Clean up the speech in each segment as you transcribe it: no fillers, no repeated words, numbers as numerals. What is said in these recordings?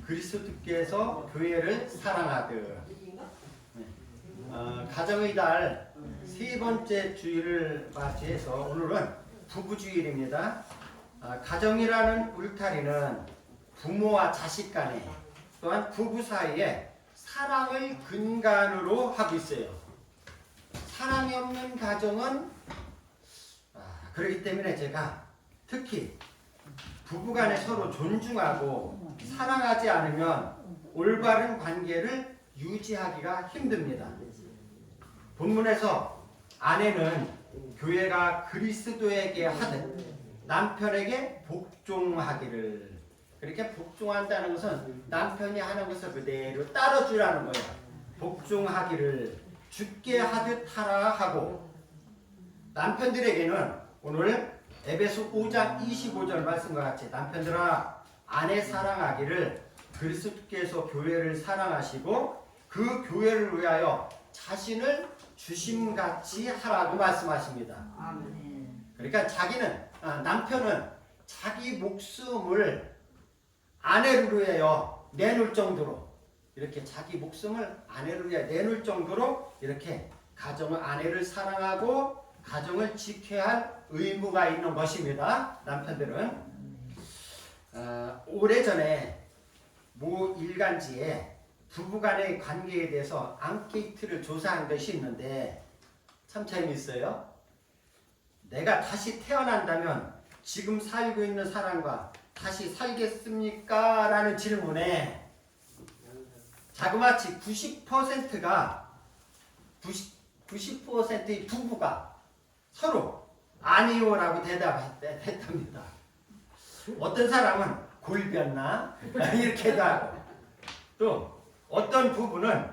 그리스도께서 교회를 사랑하듯. 가정의 달 세 번째 주일을 맞이해서 오늘은 부부주일입니다. 가정이라는 울타리는 부모와 자식 간에 또한 부부 사이에 사랑을 근간으로 하고 있어요. 사랑이 없는 가정은 그렇기 때문에 제가 특히 부부간에 서로 존중하고 사랑하지 않으면 올바른 관계를 유지하기가 힘듭니다. 본문에서 아내는 교회가 그리스도에게 하듯 남편에게 복종하기를, 그렇게 복종한다는 것은 남편이 하는 것을 그대로 따라주라는 거예요. 복종하기를 주께 하듯 하라 하고, 남편들에게는 오늘 에베소 5장 25절 말씀과 같이 남편들아 아내 사랑하기를 그리스도께서 교회를 사랑하시고 그 교회를 위하여 자신을 주심같이 하라고 말씀하십니다. 그러니까 남편은 자기 목숨을 아내를 위하여 내놓을 정도로, 이렇게 자기 목숨을 아내를 위하여 내놓을 정도로 이렇게 아내를 사랑하고 가정을 지켜야 할 의무가 있는 것입니다. 남편들은 오래전에 모 일간지에 부부간의 관계에 대해서 앙케이트를 조사한 것이 있는데 참 재미있어요. 내가 다시 태어난다면 지금 살고 있는 사람과 다시 살겠습니까? 라는 질문에 자그마치 90%의 부부가 서로 아니요라고 대답했답니다. 어떤 사람은 골변나 이렇게도 하고, 또 어떤 부부는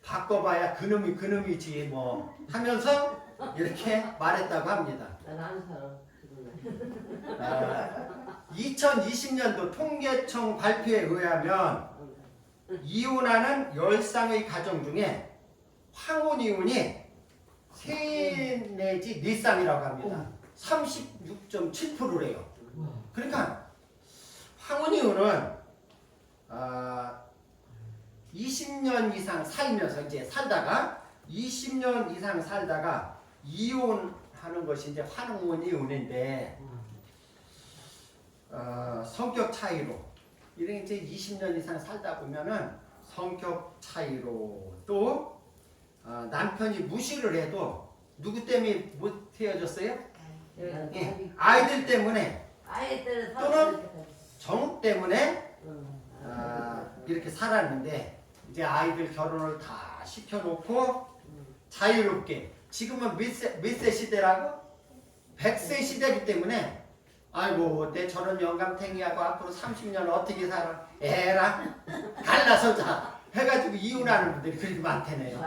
바꿔봐야 그놈이지 뭐 하면서 이렇게 말했다고 합니다. 2020년도 통계청 발표에 의하면 이혼하는 10쌍의 가정 중에 황혼이혼이 3 내지 4쌍이라고 합니다. 36.7%래요. 그러니까 황혼이혼은 20년 이상 살다가 20년 이상 살다가 이혼하는 것이 이제 황혼이혼인데, 성격 차이로 이런 이제 20년 이상 살다 보면은 성격 차이로 또 남편이 무시를 해도 누구 때문에 못 헤어졌어요? 아이들 때문에 또는 정 때문에 이렇게 살았는데, 이제 아이들 결혼을 다 시켜놓고 자유롭게, 지금은 몇 세 시대라고? 100세 시대이기 때문에 아이고 내 저런 영감탱이하고 앞으로 30년 어떻게 살아? 에라 갈라서자 해가지고 이혼하는 분들이 그렇게 많대네요.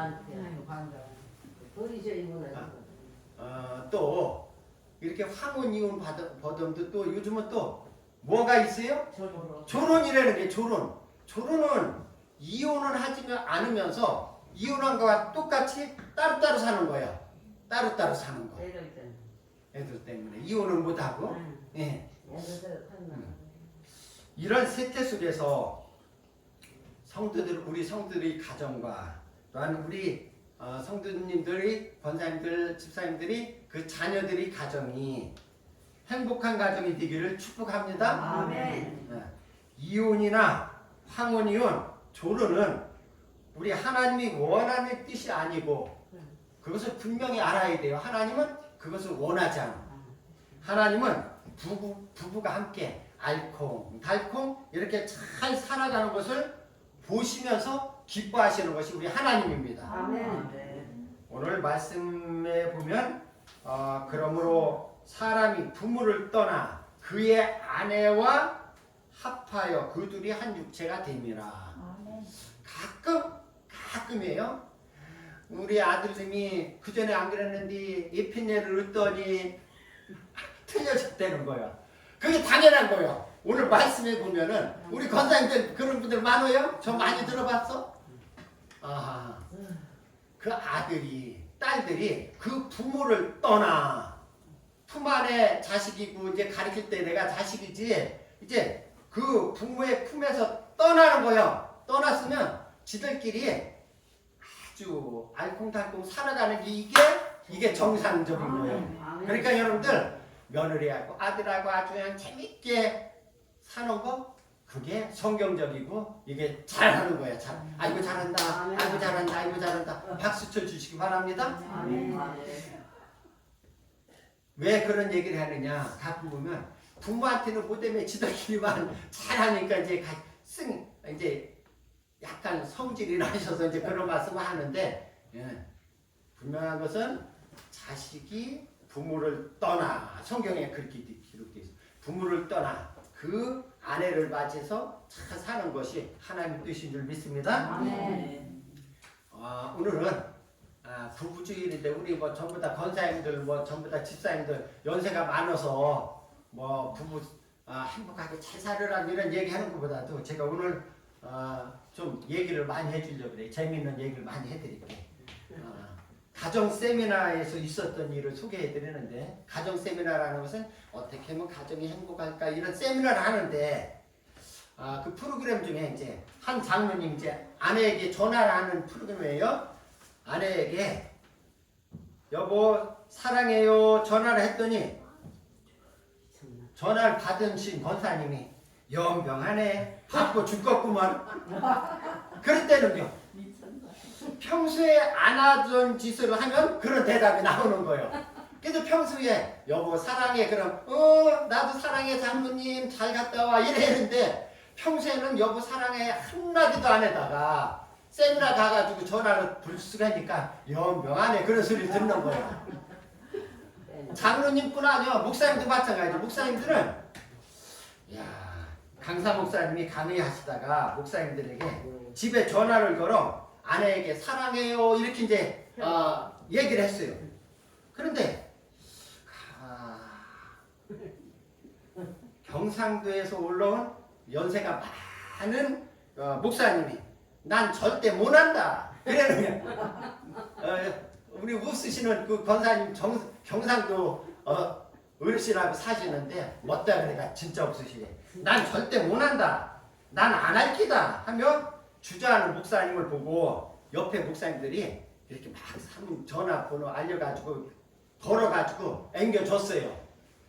또 이렇게 황혼 이혼 버덤도 또 요즘은 또 뭐가 있어요? 조론이라는 게 조론은 이혼을 하지 않으면서 이혼한 거와 똑같이 따로따로 사는 거야. 따로따로 사는 거. 애들 때문에 이혼을 못하고. 예. 이런 세태 속에서 우리 성도들의 가정과 또한 우리 성도님들이, 권사님들, 집사님들이 그 자녀들의 가정이 행복한 가정이 되기를 축복합니다. 아멘. 이혼이나 황혼이혼, 조론은 우리 하나님이 원하는 뜻이 아니고 그것을 분명히 알아야 돼요. 하나님은 그것을 원하지 않아. 하나님은 부부가 함께 알콩달콩 이렇게 잘 살아가는 것을 보시면서 기뻐하시는 것이 우리 하나님입니다. 아멘. 오늘 말씀에 보면 그러므로 사람이 부모를 떠나 그의 아내와 합하여 그 둘이 한 육체가 됨이라. 가끔이에요. 우리 아들님이 그 전에 안 그랬는데 에피네를 얻더니 틀려졌다는 거야. 그게 당연한 거예요. 오늘 말씀에 보면은 우리 권사님들 그런 분들 많아요? 저 많이 들어봤어? 그 아들이, 딸들이 그 부모를 떠나 품 안에 자식이고 이제 가르칠 때 내가 자식이지, 이제 그 부모의 품에서 떠나는 거예요. 떠났으면 지들끼리 아주 알콩달콩 살아가는 게 이게 정상적인 거예요. 그러니까 여러분들 며느리하고 아들하고 아주 그냥 재밌게 사는 거 그게 성경적이고 이게 잘하는 거야. 아이고 잘한다. 아이고 잘한다. 아이고 잘한다. 박수 쳐 주시기 바랍니다. 왜 그런 얘기를 하느냐? 가끔 보면 부모한테는 못되면 지들끼리만 잘하니까 이제 약간 성질이 나셔서 이제 그런 말씀을 하는데 분명한 것은 자식이 부모를 떠나 성경에 그렇게 기록되어 있어요. 부모를 떠나 그 아내를 맞이해서 잘 사는 것이 하나님의 뜻인 줄 믿습니다. 오늘은 부부주일인데 우리 뭐 전부 다 권사님들 뭐 전부 다 집사님들 연세가 많아서 뭐 부부 행복하게 잘 살으라는 이런 얘기하는 것보다도 제가 오늘 좀 얘기를 많이 해주려고 그래요. 재미있는 얘기를 많이 해드릴게요. 가정 세미나에서 있었던 일을 소개해 드리는데 가정 세미나라는 것은 어떻게 하면 가정이 행복할까 이런 세미나를 하는데 그 프로그램 중에 이제 한 장로님 이제 아내에게 전화를 하는 프로그램이에요. 아내에게 여보 사랑해요 전화를 했더니 전화를 받으신 권사님이 연병하네 바빠 죽겠구만. 그랬다는요. 평소에 안 하던 짓을 하면 그런 대답이 나오는 거예요. 그래도 평소에 여보 사랑해 그럼 나도 사랑해 장모님 잘 갔다 와 이랬는데 평소에는 여보 사랑해 한마디도 안 해다가 세미나 가가지고 전화를 불쑥하니까 연병하네 그런 소리 듣는 거예요. 장로님뿐 아니요 목사님도 마찬가지죠. 목사님들은 강사 목사님이 강의하시다가 목사님들에게 집에 전화를 걸어 아내에게 사랑해요 이렇게 이제 얘기를 했어요. 그런데 경상도에서 올라온 연세가 많은 목사님이 난 절대 못한다 그래는 우리 웃으시는 그 권사님 경상도 어르신하고 사시는데 멋다 그래가 진짜 없으시네. 난 절대 못한다 난 안 할 기다 하며 주저하는 목사님을 보고 옆에 목사님들이 이렇게 막 전화번호 알려가지고 걸어가지고 앵겨줬어요.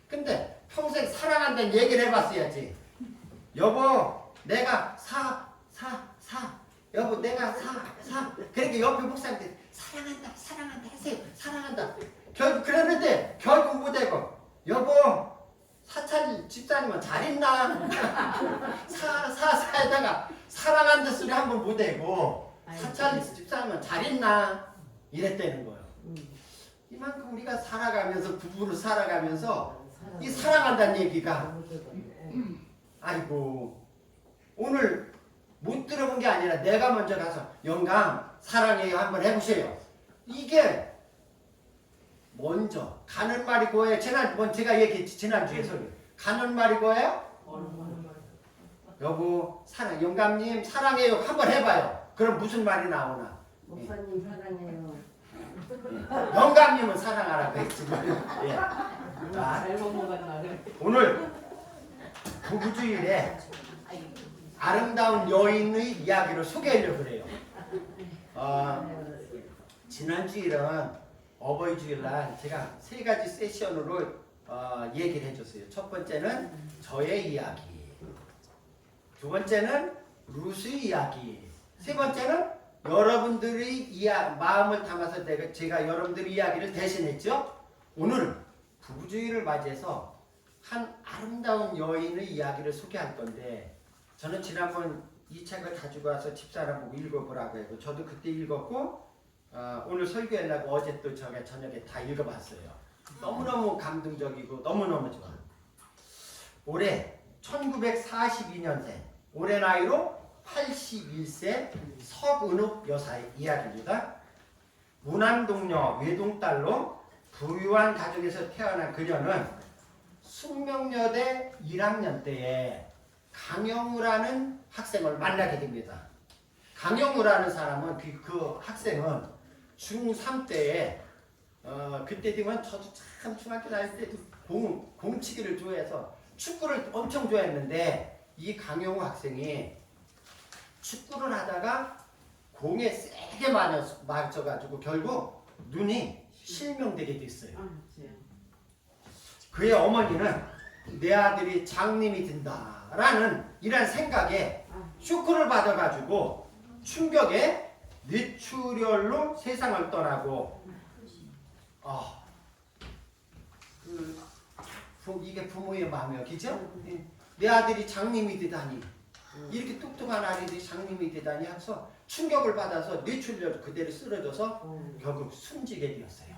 근데 평생 사랑한다는 얘기를 해봤어야지. 여보 내가 여보 내가 그러니까 옆에 목사님들이 사랑한다 하세요. 사랑한다. 결국 못하고 여보 사찰 집사님은 잘 있나? 사에다가 사랑한다 소리 한번 못하고 사찰 집사님은 잘 있나? 이랬다는 거예요. 이만큼 우리가 살아가면서 부부로 살아가면서 이 사랑한다는 얘기가 아이고 오늘 못 들어본 게 아니라 내가 먼저 가서 영감 사랑해요 한번 해보세요. 이게 먼저 가는 말이 뭐예요? 제가 얘기했지 지난주에 소리 가는 말이 뭐예요? 여보 사랑 영감님 사랑해요 한번 해봐요. 그럼 무슨 말이 나오나? 목사님 사랑해요. 영감님은 사랑하라고 했지만 오늘 부부주일에 아름다운 여인의 이야기를 소개하려고 그래요. 지난주일은 어버이 주일날 제가 세 가지 세션으로 얘기를 해줬어요. 첫 번째는 저의 이야기, 두 번째는 루스의 이야기, 세 번째는 여러분들의 마음을 담아서 제가 여러분들의 이야기를 대신했죠. 오늘 부부주일을 맞이해서 한 아름다운 여인의 이야기를 소개할 건데 저는 지난번 이 책을 가지고 와서 집사람 보고 읽어보라고 해서 저도 그때 읽었고 오늘 설교하려고 어제 또 저녁에 다 읽어봤어요. 너무너무 감동적이고 너무너무 좋아. 올해 1942년생 올해 나이로 81세 석은옥 여사의 이야기입니다. 무남동녀 외동딸로 부유한 가정에서 태어난 그녀는 숙명여대 1학년 때에 강영우라는 학생을 만나게 됩니다. 강영우라는 사람은 그 학생은 중3 때에 그때 되면 저도 참 중학교 다닐 때도 공치기를 좋아해서 축구를 엄청 좋아했는데 이 강영우 학생이 축구를 하다가 공에 세게 맞아가지고 결국 눈이 실명되게 됐어요. 그의 어머니는 내 아들이 장님이 된다라는 이런 생각에 쇼크를 받아가지고 충격에 뇌출혈로 세상을 떠나고 이게 부모의 마음이야, 그죠? 내 아들이 장님이 되다니 이렇게 똑똑한 아이들이 장님이 되다니 해서 충격을 받아서 뇌출혈 그대로 쓰러져서 결국 숨지게 되었어요.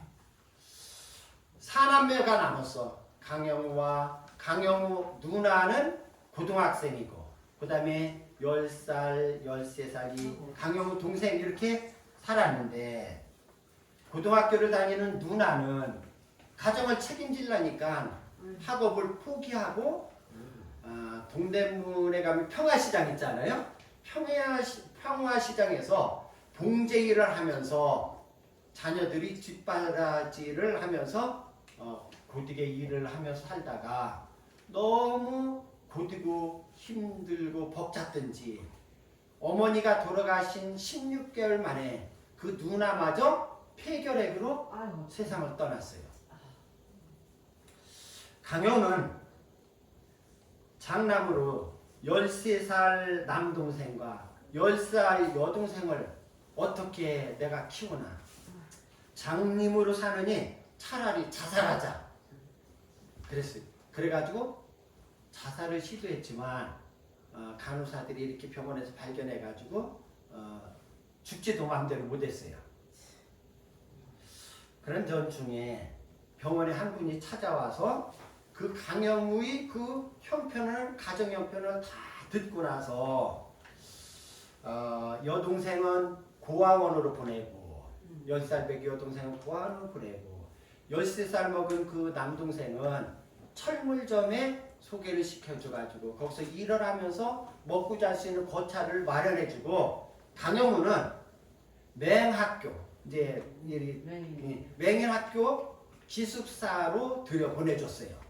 사남매가 남았어. 강영우 누나는 고등학생이고 그 다음에 10살, 13살이 강영우 동생 이렇게 살았는데 고등학교를 다니는 누나는 가정을 책임지려니까 학업을 포기하고 동대문에 가면 평화시장 있잖아요. 평화시장에서 봉제 일을 하면서 자녀들이 뒷바라지를 하면서 고되게 일을 하면서 살다가 너무 고되고 힘들고 벅찼든지 어머니가 돌아가신 16개월 만에 그 누나마저 폐결핵으로 세상을 떠났어요. 강영은 장남으로 13살 남동생과 10살 여동생을 어떻게 내가 키우나. 장님으로 사느니 차라리 자살하자. 그랬어요. 그래가지고 자살을 시도했지만 간호사들이 이렇게 병원에서 발견해가지고 죽지도 마음대로 못했어요. 그런 전 중에 병원에 한 분이 찾아와서 그 강영우의 그 형편을 가정 형편을 다 듣고 나서 여동생은 고아원으로 보내고 10살 배기 여동생은 고아원으로 보내고 13살 먹은 그 남동생은 철물점에 소개를 시켜줘가지고 거기서 일을 하면서 먹고 잘 수 있는 거차를 마련해주고 강영우는 맹학교 이제 맹인학교 기숙사로 들여보내줬어요.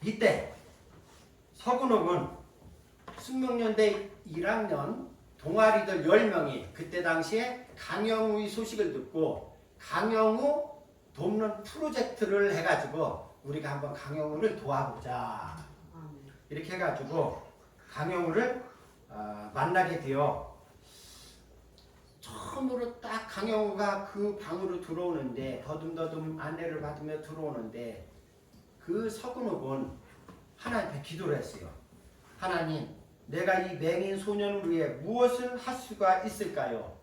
이때 서근옥은 숙명여대 1학년 동아리들 10명이 그때 당시에 강영우의 소식을 듣고 강영우 돕는 프로젝트를 해가지고 우리가 한번 강영우를 도와보자 이렇게 해가지고 강영우를 만나게 되어 처음으로 딱 강영우가 그 방으로 들어오는데 더듬더듬 안내를 받으며 들어오는데 그 서근옥은 하나님께 기도를 했어요. 하나님, 내가 이 맹인 소년을 위해 무엇을 할 수가 있을까요?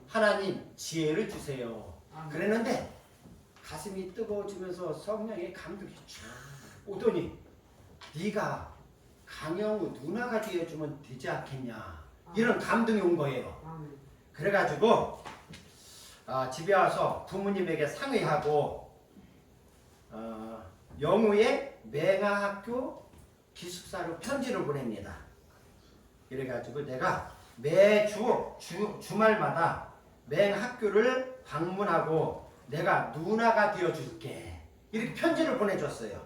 하나님, 지혜를 주세요. 그랬는데 가슴이 뜨거워지면서 성령의 감동이 쫙 오더니 네가 강영우 누나가 되어주면 되지 않겠냐 이런 감동이 온 거예요. 그래가지고 집에 와서 부모님에게 상의하고 영우의 맹아학교 기숙사로 편지를 보냅니다. 이래가지고 내가 매주 주말마다 맹학교를 방문하고 내가 누나가 되어줄게 이렇게 편지를 보내줬어요.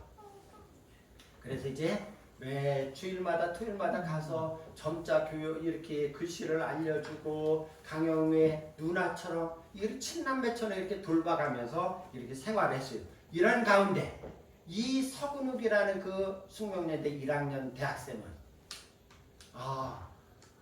그래서 이제 매 주일마다 토요일마다 가서 점자 교육 이렇게 글씨를 알려주고 강영우의 누나처럼 이렇게 친남매처럼 이렇게 돌봐가면서 이렇게 생활했어요. 이런 가운데 이 서근욱이라는 그 숙명여대 1학년 대학생은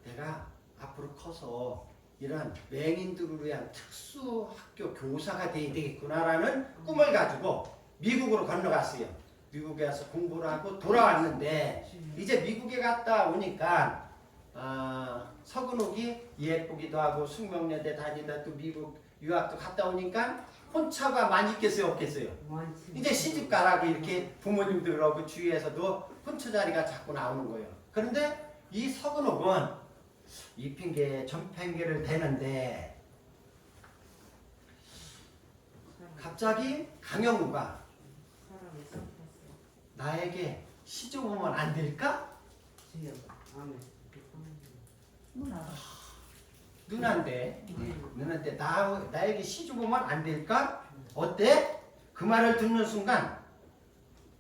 내가 앞으로 커서 이런 맹인들을 위한 특수학교 교사가 돼야 되겠구나라는 꿈을 가지고 미국으로 건너갔어요. 미국에 가서 공부를 하고 돌아왔는데 이제 미국에 갔다 오니까 서근욱이 예쁘기도 하고 숙명여대 다니다 또 미국 유학도 갔다 오니까 혼처가 많이 있겠어요 없겠어요? 이제 시집 가라고 이렇게 부모님들하고 주위에서도 혼처 자리가 자꾸 나오는 거예요. 그런데 이 서근욱은 이 핑계 전 핑계를 대는데 갑자기 강영우가 나에게 시집오면 안 될까? 누나인데 나에게 시집오면 안 될까? 어때? 그 말을 듣는 순간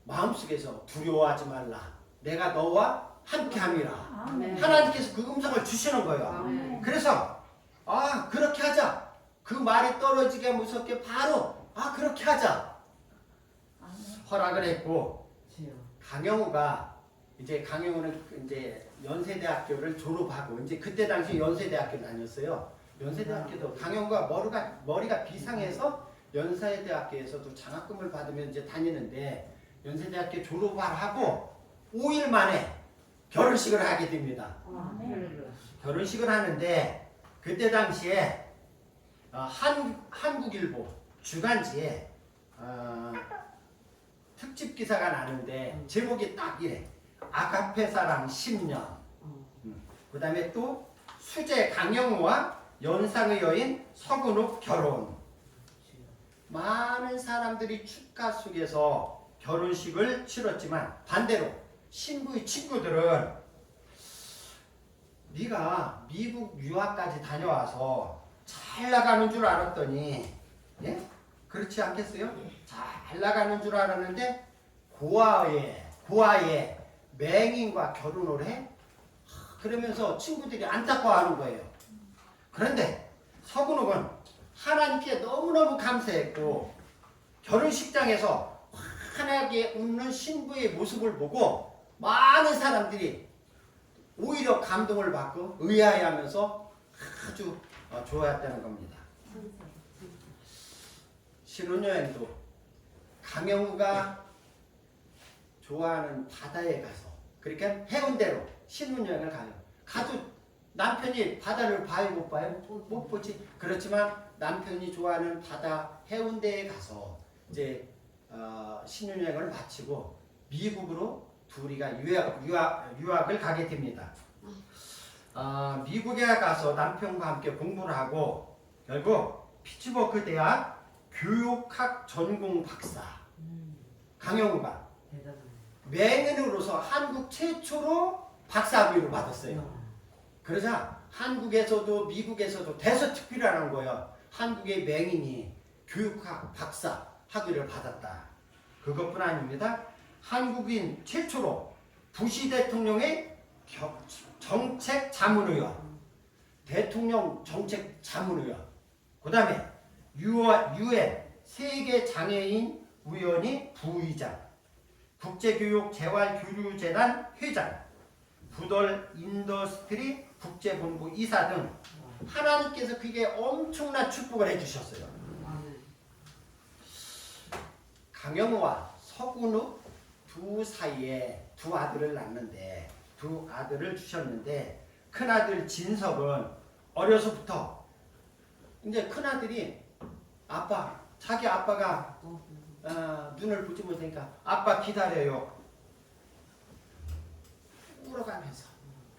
마음속에서 두려워하지 말라 내가 너와 함께함이라. 아멘. 하나님께서 그 음성을 주시는 거예요. 아멘. 그래서 그렇게 하자. 그 말이 떨어지게 무섭게 바로 그렇게 하자. 허락을 했고 강영우가 강영우는 이제 연세대학교를 졸업하고 이제 그때 당시 연세대학교 다녔어요. 연세대학교도 강영우가 머리가 비상해서 연세대학교에서도 장학금을 받으면 이제 다니는데 연세대학교 졸업을 하고 5일 만에 결혼식을 하게 됩니다. 결혼식을 하는데 그때 당시에 한국일보 주간지에 특집 기사가 나는데 제목이 딱 이래. 아카페 사랑 10년. 그 다음에 또 수제 강영우와 연상의 여인 서근욱 결혼. 많은 사람들이 축하 속에서 결혼식을 치렀지만 반대로 신부의 친구들은 네가 미국 유학까지 다녀와서 잘 나가는 줄 알았더니 그렇지 않겠어요? 잘 나가는 줄 알았는데 고아의 맹인과 결혼을 해? 그러면서 친구들이 안타까워하는 거예요. 그런데 서근욱은 하나님께 너무너무 감사했고 결혼식장에서 환하게 웃는 신부의 모습을 보고 많은 사람들이 오히려 감동을 받고 의아해하면서 아주 좋아했다는 겁니다. 신혼여행도 강영우가 좋아하는 바다에 가서 그러니까 해운대로 신혼여행을 가도 남편이 바다를 봐요 못 봐요? 못 보지. 그렇지만 남편이 좋아하는 바다 해운대에 가서 이제 신혼여행을 마치고 미국으로 둘이가 유학을 가게 됩니다. 미국에 가서 남편과 함께 공부를 하고 결국 피츠버그 대학 교육학 전공 박사 강영우가 맹인으로서 한국 최초로 박사학위를 받았어요. 그러자 한국에서도 미국에서도 대서특필이라는 거예요. 한국의 맹인이 교육학 박사 학위를 받았다. 그것뿐 아닙니다. 한국인 최초로 부시 대통령의 정책 자문위원, 대통령 정책 자문위원, 그 다음에 유엔 세계 장애인 위원회 부의장, 국제교육재활교류재단 회장, 부덜 인더스트리 국제본부 이사 등 하나님께서 그게 엄청난 축복을 해주셨어요. 강영우와 서근욱 두 사이에 두 아들을 낳는데 두 아들을 주셨는데 큰아들 진석은 어려서부터 이제 큰아들이 자기 아빠가 눈을 보지 못하니까 아빠 기다려요. 울어가면서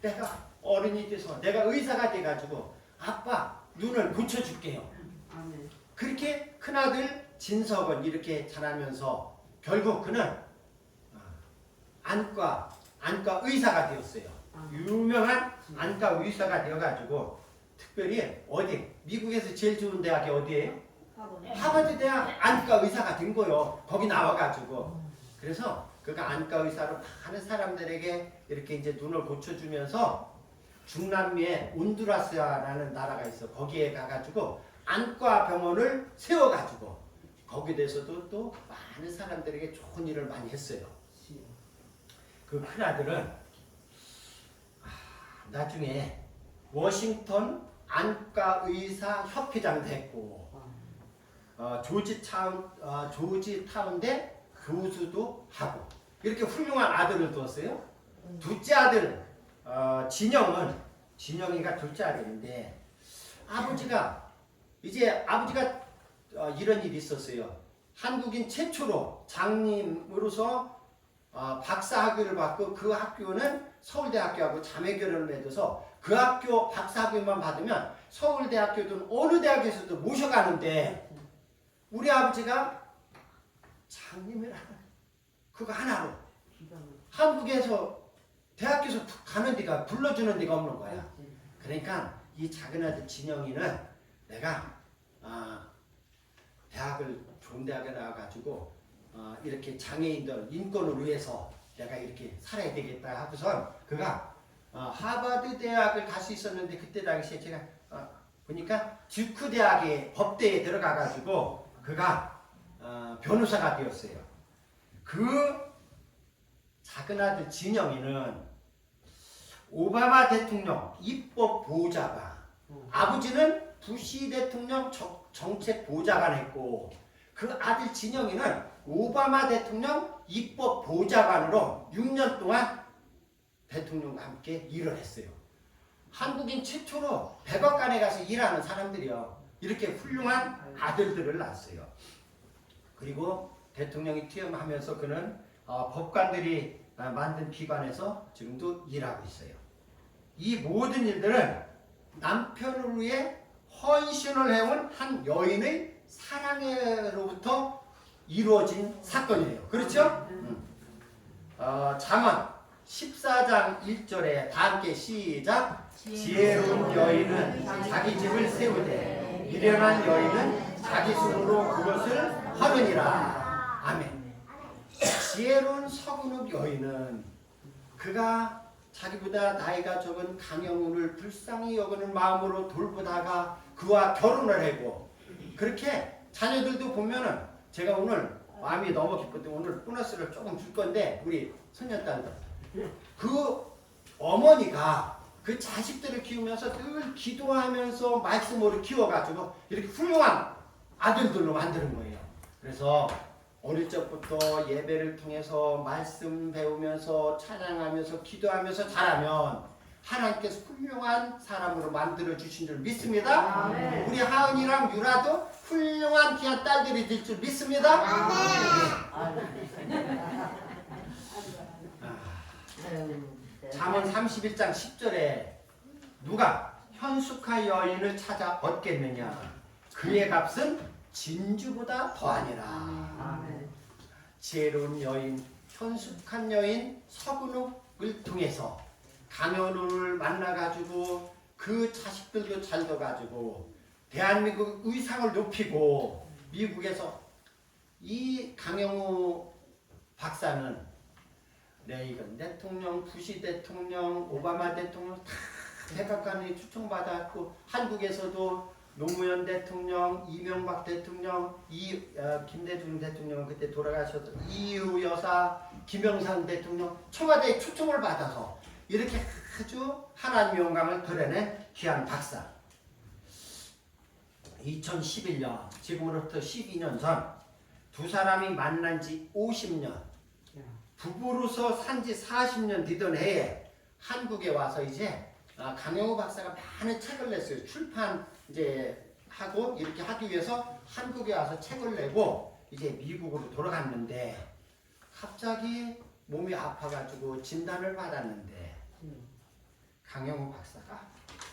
내가 어른이 돼서 내가 의사가 돼가지고 아빠 눈을 고쳐줄게요. 그렇게 큰아들 진석은 이렇게 자라면서 결국 그는 안과 의사가 되었어요. 유명한 안과 의사가 되어가지고 특별히 미국에서 제일 좋은 대학이 어디예요? 하버드 대학 안과 의사가 된 거예요. 거기 나와가지고. 그래서 그가 안과 의사로 많은 사람들에게 이렇게 이제 눈을 고쳐주면서 중남미에 온두라스라는 나라가 있어. 거기에 가가지고 안과 병원을 세워가지고 거기에 대해서도 또 많은 사람들에게 좋은 일을 많이 했어요. 그 큰아들은 나중에 워싱턴 안과의사 협회장도 했고 조지타운대 교수도 하고 이렇게 훌륭한 아들을 두었어요. 둘째 아들 진영이가 둘째 아들인데 아버지가 이런 일이 있었어요. 한국인 최초로 장님으로서 박사학위를 받고 그 학교는 서울대학교하고 자매결연을 맺어서 그 학교 박사학위만 받으면 서울대학교든 어느 대학에서도 모셔가는데 우리 아버지가 장님이라는 그거 하나로 한국에서 대학교에서 가는 데가 불러주는 데가 없는 거야. 그러니까 이 작은 아들 진영이는 내가 좋은 대학에 나와가지고 이렇게 장애인들 인권을 위해서 내가 이렇게 살아야 되겠다 하고선 그가 하버드 대학을 갈 수 있었는데 그때 당시에 제가 보니까 듀크 대학의 법대에 들어가가지고 그가 변호사가 되었어요. 그 작은 아들 진영이는 오바마 대통령 입법 보좌관, 아버지는 부시 대통령 정책 보좌관 했고 그 아들 진영이는 오바마 대통령 입법 보좌관으로 6년 동안 대통령과 함께 일을 했어요. 한국인 최초로 백악관에 가서 일하는 사람들이요. 이렇게 훌륭한 아들들을 낳았어요. 그리고 대통령이 퇴임하면서 그는 법관들이 만든 기관에서 지금도 일하고 있어요. 이 모든 일들은 남편을 위해 헌신을 해온 한 여인의 사랑으로부터 이루어진 사건이에요. 그렇죠? 잠언 14장 1절에 다 함께 시작. 지혜로운 여인은 자기 집을 세우되 미련한 여인은 자기 손으로 그것을 하느니라. 아멘. 지혜로운 서근욱 여인은 그가 자기보다 나이가 적은 강영훈을 불쌍히 여기는 마음으로 돌보다가 그와 결혼을 하고 그렇게 자녀들도 보면은 제가 오늘 마음이 너무 기뻤는데 오늘 보너스를 조금 줄 건데 우리 손녀딸들 그 어머니가 그 자식들을 키우면서 늘 기도하면서 말씀으로 키워가지고 이렇게 훌륭한 아들들로 만드는 거예요. 그래서 어릴 적부터 예배를 통해서 말씀 배우면서 찬양하면서 기도하면서 자라면 하나님께서 훌륭한 사람으로 만들어 주신 줄 믿습니다. 아멘. 우리 하은이랑 유라도 훌륭한 귀한 딸들이 될 줄 믿습니다. 잠언 31장 10절에 누가 현숙한 여인을 찾아 얻겠느냐 그의 값은 진주보다 더하니라. 지혜로운 여인, 현숙한 여인 서근욱을 통해서 강현우를 만나가지고 그 자식들도 잘 둬가지고 대한민국 의상을 높이고 미국에서 이 강영우 박사는 레이건 대통령, 부시 대통령, 오바마 대통령 다 백악관에 초청받았고 한국에서도 노무현 대통령, 이명박 대통령, 김대중 대통령은 그때 돌아가셔서 이유 여사, 김영삼 대통령 청와대에 초청을 받아서 이렇게 아주 하나님의 영광을 드러낸 귀한 박사. 2011년 지금으로부터 12년 전 두 사람이 만난 지 50년 부부로서 산지 40년 되던 해에 한국에 와서 이제 강영우 박사가 많은 책을 냈어요. 출판 이제 하고 이렇게 하기 위해서 한국에 와서 책을 내고 이제 미국으로 돌아갔는데 갑자기 몸이 아파가지고 진단을 받았는데 강영우 박사가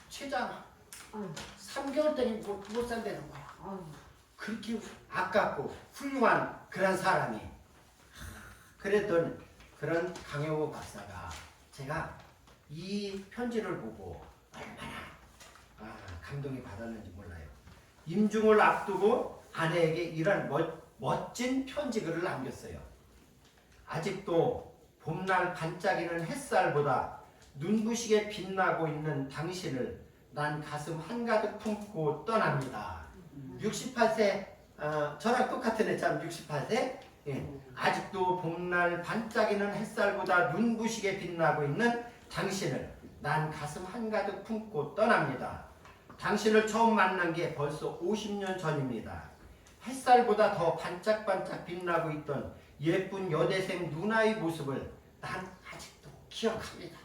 췌장 3개월 동안 못 산다는 거야. 그렇게 아깝고 훌륭한 그런 사람이 그랬던 그런 강영우 박사가 제가 이 편지를 보고 얼마나 감동이 받았는지 몰라요. 임종을 앞두고 아내에게 이런 멋진 편지글을 남겼어요. 아직도 봄날 반짝이는 햇살보다 눈부시게 빛나고 있는 당신을 난 가슴 한가득 품고 떠납니다. 68세 저랑 똑같은 애 참 68세 아직도 봄날 반짝이는 햇살보다 눈부시게 빛나고 있는 당신을 난 가슴 한가득 품고 떠납니다. 당신을 처음 만난 게 벌써 50년 전입니다. 햇살보다 더 반짝반짝 빛나고 있던 예쁜 여대생 누나의 모습을 난 아직도 기억합니다.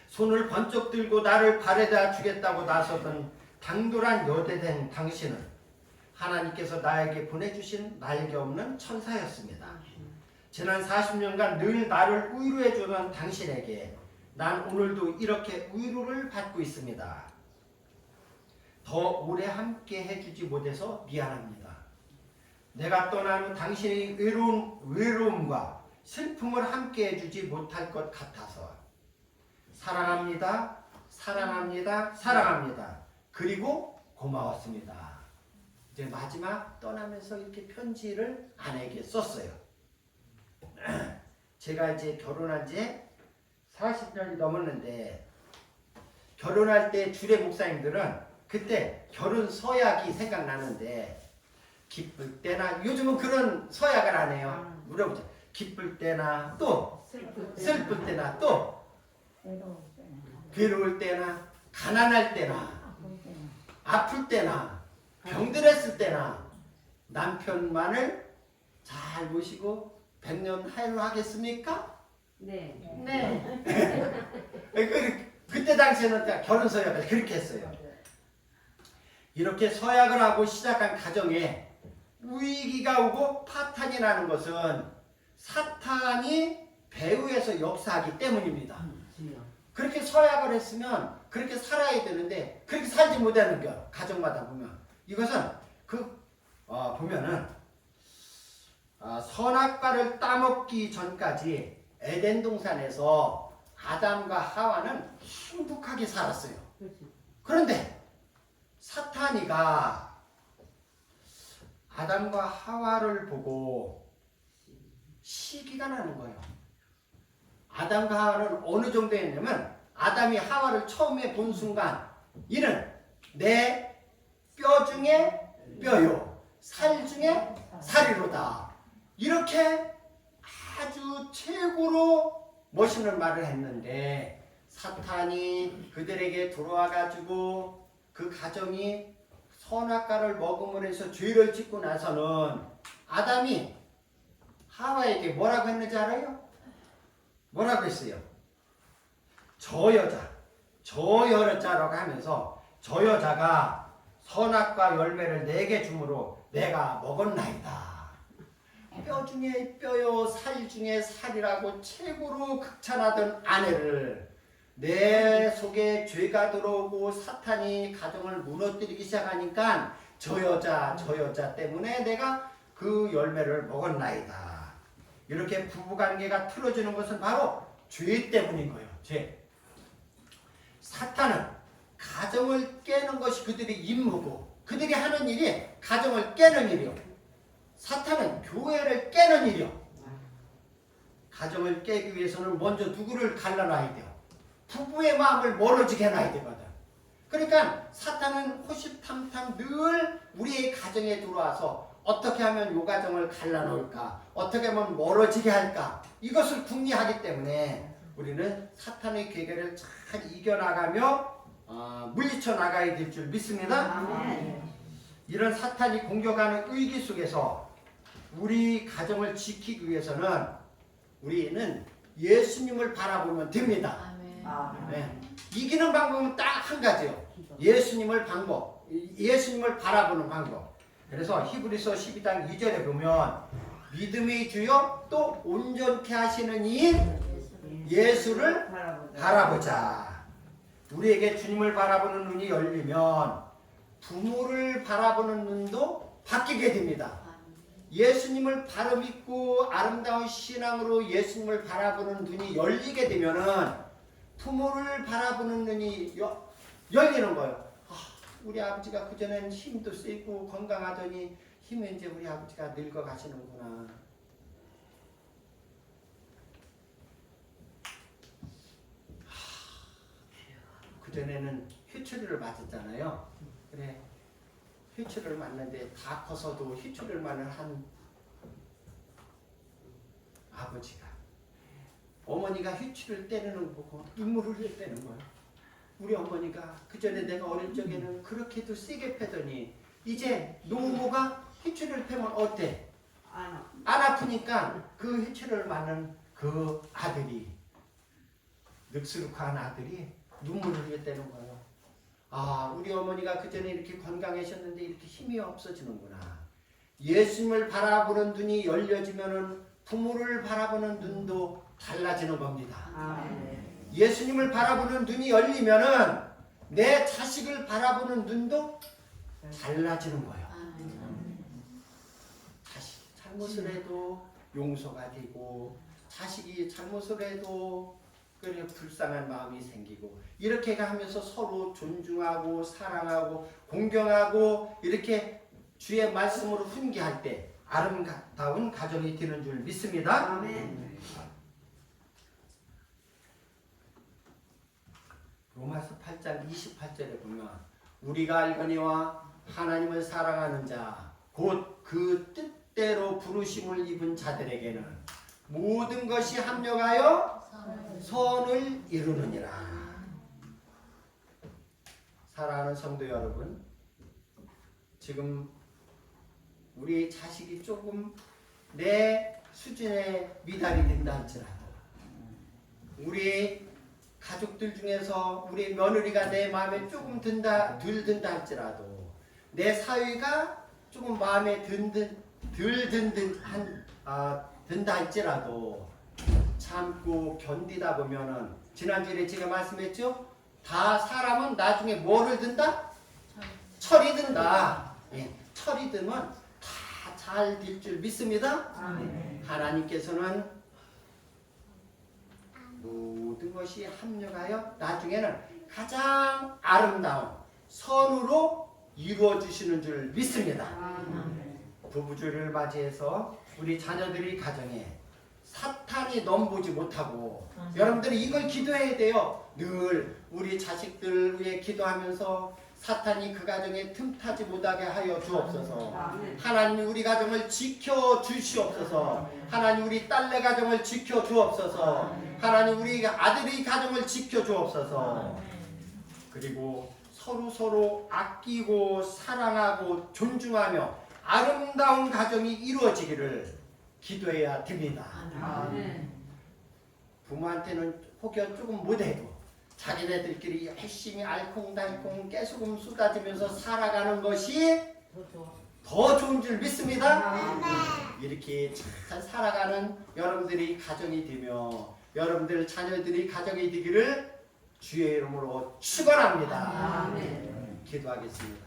손을 번쩍 들고 나를 발에다 주겠다고 나서던 당돌한 여대생 당신은 하나님께서 나에게 보내주신 날개 없는 천사였습니다. 지난 40년간 늘 나를 위로해 주던 당신에게 난 오늘도 이렇게 위로를 받고 있습니다. 더 오래 함께 해주지 못해서 미안합니다. 내가 떠난 후 당신의 외로움과 슬픔을 함께 해주지 못할 것 같아서 사랑합니다. 사랑합니다. 사랑합니다. 그리고 고마웠습니다. 이제 마지막 떠나면서 이렇게 편지를 아내에게 썼어요. 제가 이제 결혼한 지 40년이 넘었는데 결혼할 때 주례 목사님들은 그때 결혼 서약이 생각나는데 기쁠 때나 요즘은 그런 서약을 안 해요. 물어보죠. 기쁠 때나 또 슬플 때나 또 괴로울 때나 가난할 때나 아플 때나 병들었을 때나 남편만을 잘 모시고 100년 하야로 하겠습니까? 네. 그때 당시에는 결혼 서약을 그렇게 했어요. 이렇게 서약을 하고 시작한 가정에 위기가 오고 파탄이 나는 것은 사탄이 배후에서 역사하기 때문입니다. 그렇게 서약을 했으면 그렇게 살아야 되는데 그렇게 살지 못하는 거 가정마다 보면 이것은 보면은 선악과를 따먹기 전까지 에덴 동산에서 아담과 하와는 행복하게 살았어요. 그런데 사탄이가 아담과 하와를 보고 시기가 나는 거예요. 아담과 하와는 어느 정도였냐면 아담이 하와를 처음에 본 순간 이는 내 뼈 중에 뼈요 살 중에 살이로다. 이렇게 아주 최고로 멋있는 말을 했는데 사탄이 그들에게 들어와 가지고 그 가정이 선악과를 먹음으로 해서 죄를 짓고 나서는 아담이 하와에게 뭐라고 했는지 알아요? 뭐라고 했어요? 저 여자라고 하면서 저 여자가 선악과 열매를 내게 주므로 내가 먹었나이다. 뼈 중에 뼈요 살 중에 살이라고 최고로 극찬하던 아내를 내 속에 죄가 들어오고 사탄이 가정을 무너뜨리기 시작하니까 저 여자 때문에 내가 그 열매를 먹었나이다. 이렇게 부부관계가 틀어지는 것은 바로 죄 때문인 거예요. 죄. 사탄은 가정을 깨는 것이 그들의 임무고 그들이 하는 일이 가정을 깨는 일이요. 사탄은 교회를 깨는 일이요. 가정을 깨기 위해서는 먼저 누구를 갈라놔야 돼요. 부부의 마음을 멀어지게 해놔야 되거든. 그러니까 사탄은 호시탐탐 늘 우리의 가정에 들어와서 어떻게 하면 이 가정을 갈라놓을까, 어떻게 하면 멀어지게 할까, 이것을 궁리하기 때문에 우리는 사탄의 괴계를 잘 이겨나가며 물리쳐 나가야 될 줄 믿습니다. 이런 사탄이 공격하는 위기 속에서 우리 가정을 지키기 위해서는 우리는 예수님을 바라보면 됩니다. 네. 이기는 방법은 딱 한 가지요. 예수님을 바라보는 방법. 그래서 히브리서 12장 2절에 보면 믿음의 주요 또 온전케 하시는 이인 예수를 바라보자. 우리에게 주님을 바라보는 눈이 열리면 부모를 바라보는 눈도 바뀌게 됩니다. 예수님을 바로 믿고 아름다운 신앙으로 예수님을 바라보는 눈이 열리게 되면은 부모를 바라보는 눈이 열리는 거예요. 우리 아버지가 그전에는 힘도 세고 건강하더니 힘이 이제 우리 아버지가 늙어 가시는구나. 그전에는 휴치료를 맞았잖아요. 그래, 휴치료를 맞는데 다 커서도 휴치료를 맞는 한 아버지가 어머니가 휴치를 떼는 거 보고 눈물을 흘릴 때는 거예요. 우리 어머니가 그전에 내가 어릴 적에는 그렇게도 세게 패더니 이제 노모가 휴치를 패면 어때? 안 아프니까 그 휴치를 맞는 그 아들이 늑스룩한 아들이 눈물을 흘렸다는 거예요. 아, 우리 어머니가 그전에 이렇게 건강하셨는데 이렇게 힘이 없어지는구나. 예수님을 바라보는 눈이 열려지면은 부모를 바라보는 눈도 달라지는 겁니다. 예수님을 바라보는 눈이 열리면은 내 자식을 바라보는 눈도 달라지는 거예요. 자식 잘못을 해도 용서가 되고 자식이 잘못을 해도 그래 불쌍한 마음이 생기고 이렇게 하면서 서로 존중하고 사랑하고 공경하고 이렇게 주의 말씀으로 훈계할 때 아름다운 가정이 되는 줄 믿습니다. 로마서 8장 28절에 보면 우리가 알거니와 하나님을 사랑하는 자 곧 그 뜻대로 부르심을 입은 자들에게는 모든 것이 합력하여 선을 이루느니라. 사랑하는 성도 여러분, 지금 우리 자식이 조금 내 수준에 미달이 된다 할지라도, 우리 가족들 중에서 우리 며느리가 내 마음에 조금 덜 든다 할지라도, 내 사위가 조금 마음에 든다 할지라도 참고 견디다 보면은, 지난주에 제가 말씀했죠? 다 사람은 나중에 뭐를 든다? 철이 든다. 예, 철이 들면 다 잘 될 줄 믿습니다. 하나님께서는 모든 것이 합력하여 나중에는 가장 아름다운 선으로 이루어 주시는 줄 믿습니다. 부부주를 맞이해서 우리 자녀들이 가정에 사탄이 넘보지 못하고, 여러분들이 이걸 기도해야 돼요. 늘 우리 자식들 위해 기도하면서 사탄이 그 가정에 틈타지 못하게 하여 주옵소서. 하나님 우리 가정을 지켜 주시옵소서. 하나님 우리 딸내 가정을 지켜 주옵소서. 하나님 우리 아들의 가정을 지켜 주옵소서. 그리고 서로 아끼고 사랑하고 존중하며 아름다운 가정이 이루어지기를 기도해야 됩니다. 부모한테는 혹여 조금 못해도 자기네들끼리 열심히 알콩달콩 깨소금 쏟아지면서 살아가는 것이 더 좋은 줄 믿습니다. 이렇게 잘 살아가는 여러분들이 가정이 되며 여러분들 자녀들이 가정이 되기를 주의 이름으로 축원합니다. 기도하겠습니다.